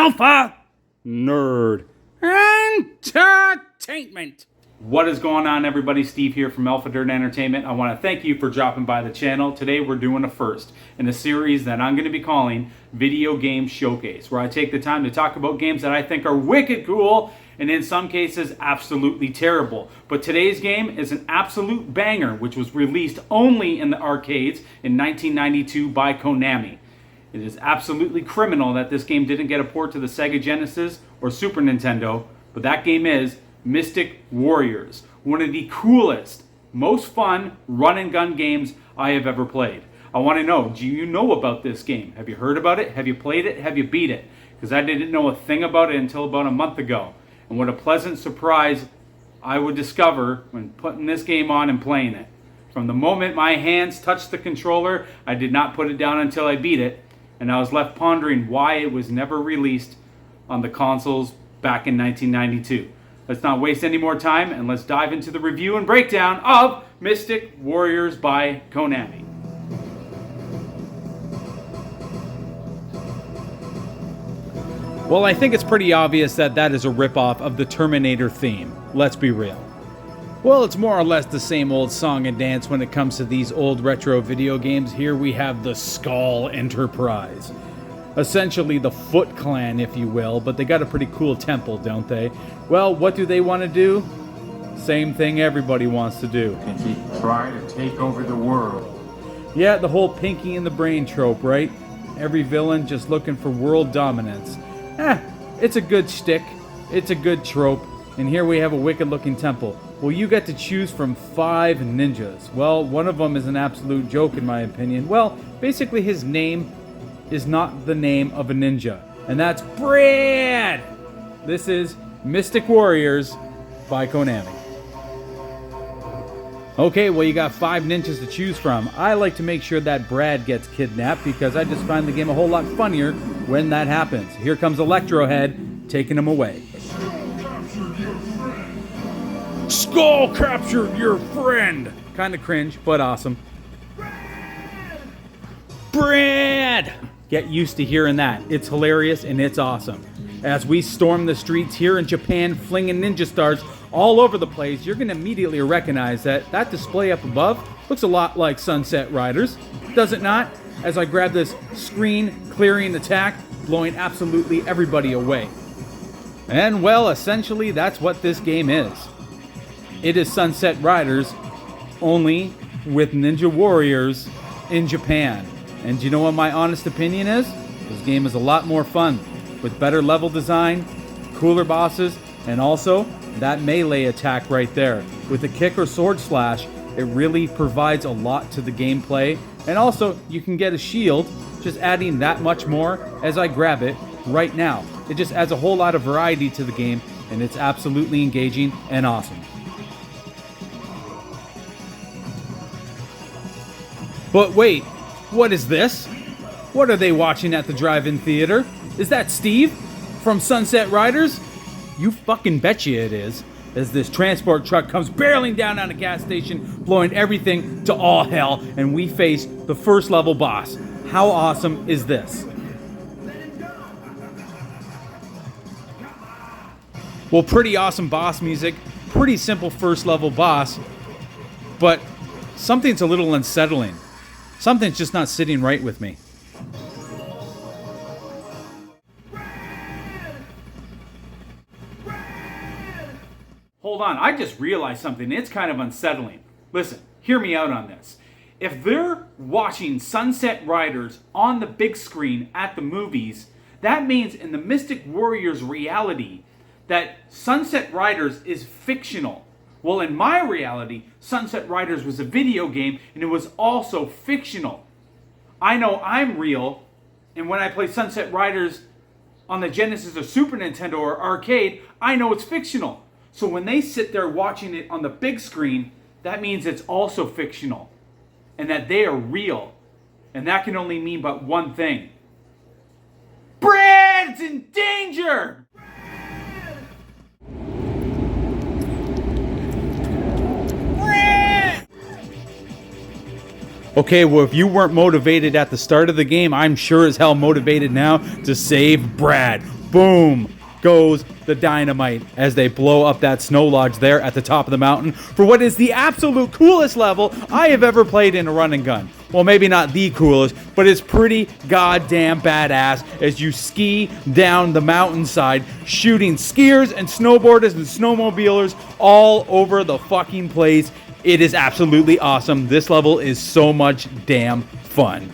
Alpha Nerd Entertainment. What is going on, everybody? Steve here from Alpha Nerd Entertainment. I want to thank you for dropping by the channel. Today we're doing a first in a series that I'm going to be calling Video Game Showcase, where I take the time to talk about games that I think are wicked cool and in some cases absolutely terrible. But today's game is an absolute banger, which was released only in the arcades in 1992 by Konami. It is absolutely criminal that this game didn't get a port to the Sega Genesis or Super Nintendo, but that game is Mystic Warriors, one of the coolest, most fun run and gun games I have ever played. I want to know, do you know about this game? Have you heard about it? Have you played it? Have you beat it? Because I didn't know a thing about it until about a month ago. And what a pleasant surprise I would discover when putting this game on and playing it. From the moment my hands touched the controller, I did not put it down until I beat it, and I was left pondering why it was never released on the consoles back in 1992. Let's not waste any more time, and let's dive into the review and breakdown of Mystic Warriors by Konami. Well, I think it's pretty obvious that that is a ripoff of the Terminator theme. Let's be real. Well, it's more or less the same old song and dance when it comes to these old retro video games. Here we have the Skull Enterprise. Essentially the Foot Clan, if you will, but they got a pretty cool temple, don't they? Well, what do they want to do? Same thing everybody wants to do. Pinky, try to take over the world. Yeah, the whole Pinky in the Brain trope, right? Every villain just looking for world dominance. It's a good shtick. It's a good trope. And here we have a wicked-looking temple. Well, you get to choose from 5 ninjas. Well, one of them is an absolute joke, in my opinion. Well, basically his name is not the name of a ninja, and that's Brad! This is Mystic Warriors by Konami. Okay, well, you got 5 ninjas to choose from. I like to make sure that Brad gets kidnapped because I just find the game a whole lot funnier when that happens. Here comes Electrohead taking him away. Skull captured your friend! Kinda cringe, but awesome. Brad! Get used to hearing that. It's hilarious and it's awesome. As we storm the streets here in Japan, flinging ninja stars all over the place, you're going to immediately recognize that that display up above looks a lot like Sunset Riders. Does it not? As I grab this screen clearing attack, blowing absolutely everybody away. And well, essentially that's what this game is. It is Sunset Riders, only with Ninja Warriors in Japan. And do you know what my honest opinion is? This game is a lot more fun, with better level design, cooler bosses, and also that melee attack right there. With a kick or sword slash, it really provides a lot to the gameplay. And also, you can get a shield, just adding that much more as I grab it right now. It just adds a whole lot of variety to the game, and it's absolutely engaging and awesome. But wait, what is this? What are they watching at the drive-in theater? Is that Steve from Sunset Riders? You fucking betcha it is. As this transport truck comes barreling down on a gas station, blowing everything to all hell, and we face the first level boss. How awesome is this? Well, pretty awesome boss music, pretty simple first level boss, but something's a little unsettling. Something's just not sitting right with me. Hold on, I just realized something. It's kind of unsettling. Listen, hear me out on this. If they're watching Sunset Riders on the big screen at the movies, that means in the Mystic Warriors reality that Sunset Riders is fictional. Well, in my reality, Sunset Riders was a video game, and it was also fictional. I know I'm real, and when I play Sunset Riders on the Genesis or Super Nintendo or arcade, I know it's fictional. So when they sit there watching it on the big screen, that means it's also fictional, and that they are real. And that can only mean but one thing. Brad's in danger! Okay, well, if you weren't motivated at the start of the game, I'm sure as hell motivated now to save Brad. Boom goes the dynamite as they blow up that snow lodge there at the top of the mountain for what is the absolute coolest level I have ever played in a run and gun. Well, maybe not the coolest, but it's pretty goddamn badass as you ski down the mountainside, shooting skiers and snowboarders and snowmobilers all over the fucking place. It is absolutely awesome. This level is so much damn fun.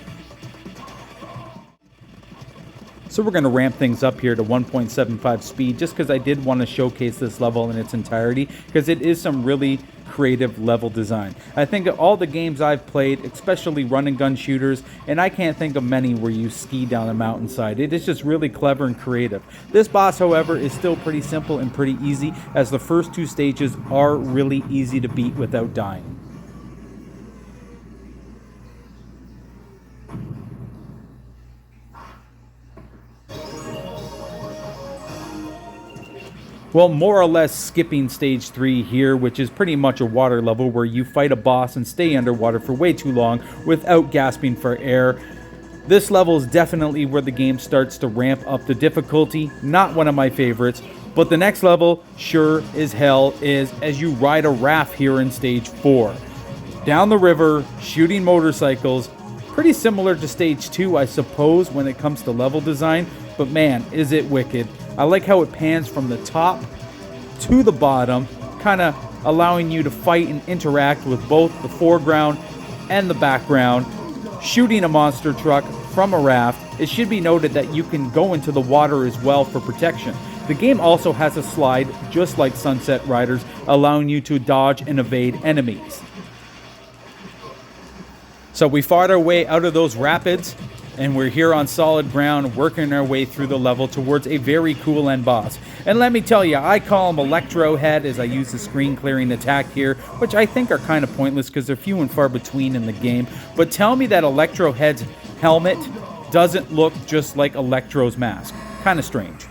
So we're going to ramp things up here to 1.75 speed just because I did want to showcase this level in its entirety because it is some really creative level design. I think of all the games I've played, especially run and gun shooters, and I can't think of many where you ski down a mountainside. It is just really clever and creative. This boss, however, is still pretty simple and pretty easy as the first two stages are really easy to beat without dying. Well, more or less skipping stage 3 here, which is pretty much a water level where you fight a boss and stay underwater for way too long without gasping for air. This level is definitely where the game starts to ramp up the difficulty. Not one of my favorites, but the next level, sure as hell, is as you ride a raft here in stage 4. Down the river, shooting motorcycles, pretty similar to stage 2, I suppose, when it comes to level design, but man, is it wicked. I like how it pans from the top to the bottom, kind of allowing you to fight and interact with both the foreground and the background. Shooting a monster truck from a raft. It should be noted that you can go into the water as well for protection. The game also has a slide, just like Sunset Riders, allowing you to dodge and evade enemies. So we fought our way out of those rapids, and we're here on solid ground, working our way through the level towards a very cool end boss. And let me tell you, I call him Electro Head as I use the screen clearing attack here, which I think are kind of pointless because they're few and far between in the game. But tell me that Electro Head's helmet doesn't look just like Electro's mask. Kind of strange.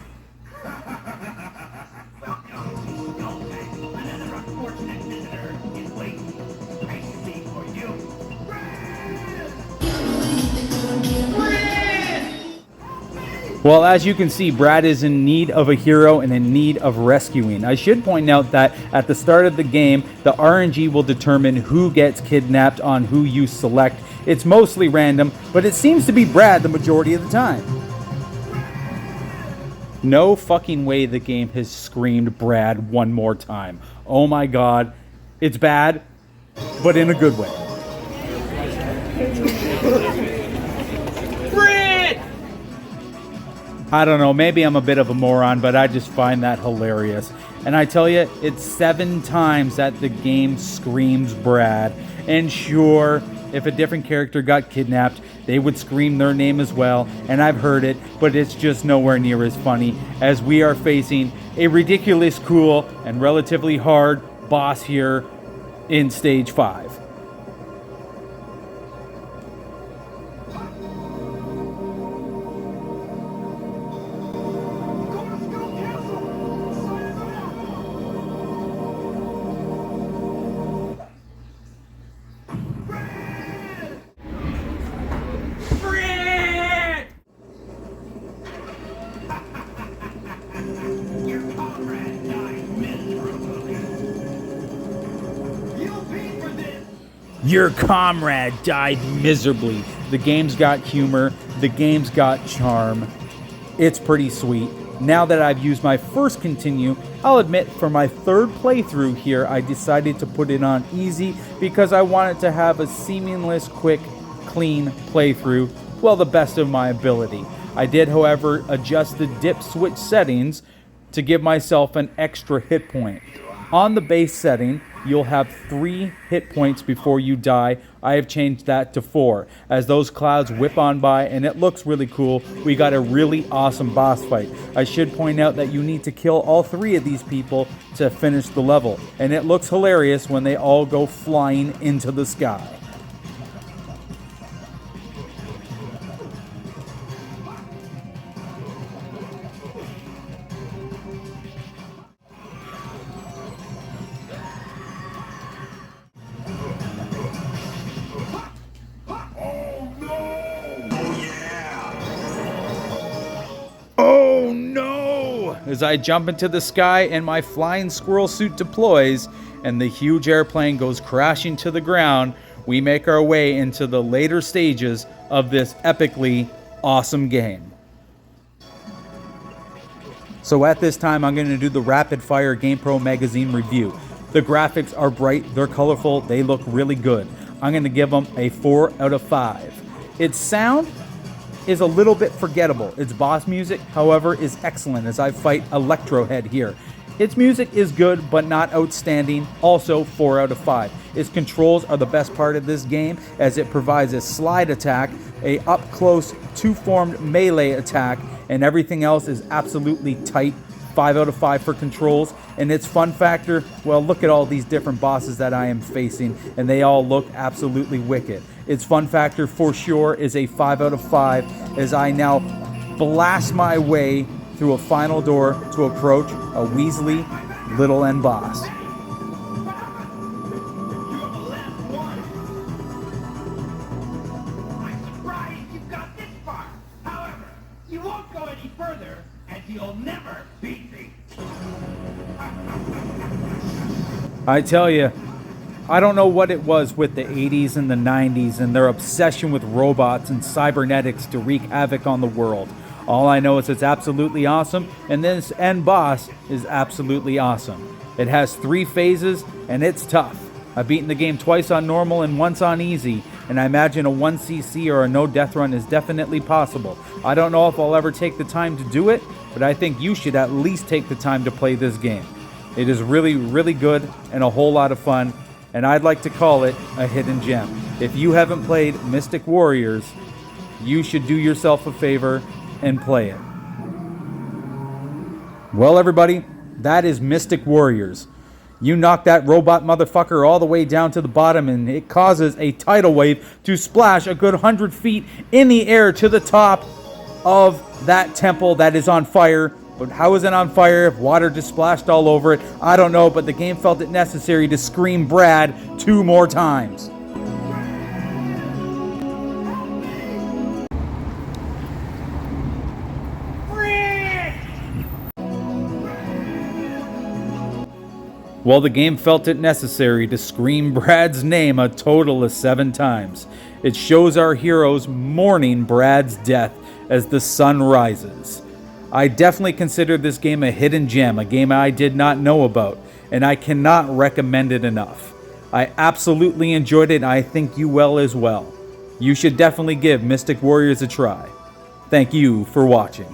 Well, as you can see, Brad is in need of a hero and in need of rescuing. I should point out that at the start of the game, the RNG will determine who gets kidnapped on who you select. It's mostly random, but it seems to be Brad the majority of the time. No fucking way the game has screamed Brad one more time. Oh my god. It's bad, but in a good way. I don't know, maybe I'm a bit of a moron, but I just find that hilarious. And I tell you, it's 7 times that the game screams Brad. And sure, if a different character got kidnapped, they would scream their name as well. And I've heard it, but it's just nowhere near as funny as we are facing a ridiculous cool and relatively hard boss here in stage 5. Your comrade died miserably. The game's got humor. The game's got charm. It's pretty sweet. Now that I've used my first continue, I'll admit for my third playthrough here, I decided to put it on easy because I wanted to have a seamless, quick, clean playthrough, well, the best of my ability. I did, however, adjust the dip switch settings to give myself an extra hit point. On the base setting, you'll have 3 hit points before you die. I have changed that to 4. As those clouds whip on by, and it looks really cool, we got a really awesome boss fight. I should point out that you need to kill all 3 of these people to finish the level. And it looks hilarious when they all go flying into the sky. as I jump into the sky and my flying squirrel suit deploys and the huge airplane goes crashing to the ground, we make our way into the later stages of this epically awesome game. So at this time, I'm going to do the Rapid Fire GamePro Magazine review. The graphics are bright, they're colorful, they look really good. I'm going to give them a 4 out of 5. Its sound is a little bit forgettable. Its boss music, however, is excellent as I fight Electrohead here. Its music is good, but not outstanding. Also, 4 out of 5. Its controls are the best part of this game, as it provides a slide attack, a up-close, two-formed melee attack, and everything else is absolutely tight. 5 out of 5 for controls. And its fun factor, well, look at all these different bosses that I am facing, and they all look absolutely wicked. Its fun factor for sure is a 5 out of 5, as I now blast my way through a final door to approach a Weasley little end boss. I'm surprised you got this far. However, you won't go any further, and you'll never beat me. I tell you, I don't know what it was with the 80s and the 90s and their obsession with robots and cybernetics to wreak havoc on the world. All I know is it's absolutely awesome, and this end boss is absolutely awesome. It has 3 phases, and it's tough. I've beaten the game twice on normal and once on easy, and I imagine a 1cc or a no death run is definitely possible. I don't know if I'll ever take the time to do it, but I think you should at least take the time to play this game. It is really, really good and a whole lot of fun, and I'd like to call it a hidden gem. If you haven't played Mystic Warriors, you should do yourself a favor and play it. Well, everybody, that is Mystic Warriors. You knock that robot motherfucker all the way down to the bottom, and it causes a tidal wave to splash a good 100 feet in the air to the top of that temple that is on fire. But how is it on fire if water just splashed all over it? I don't know, but the game felt it necessary to scream Brad 2 more times. Well, the game felt it necessary to scream Brad's name a total of 7 times. It shows our heroes mourning Brad's death as the sun rises. I definitely consider this game a hidden gem, a game I did not know about, and I cannot recommend it enough. I absolutely enjoyed it, and I think you will as well. You should definitely give Mystic Warriors a try. Thank you for watching.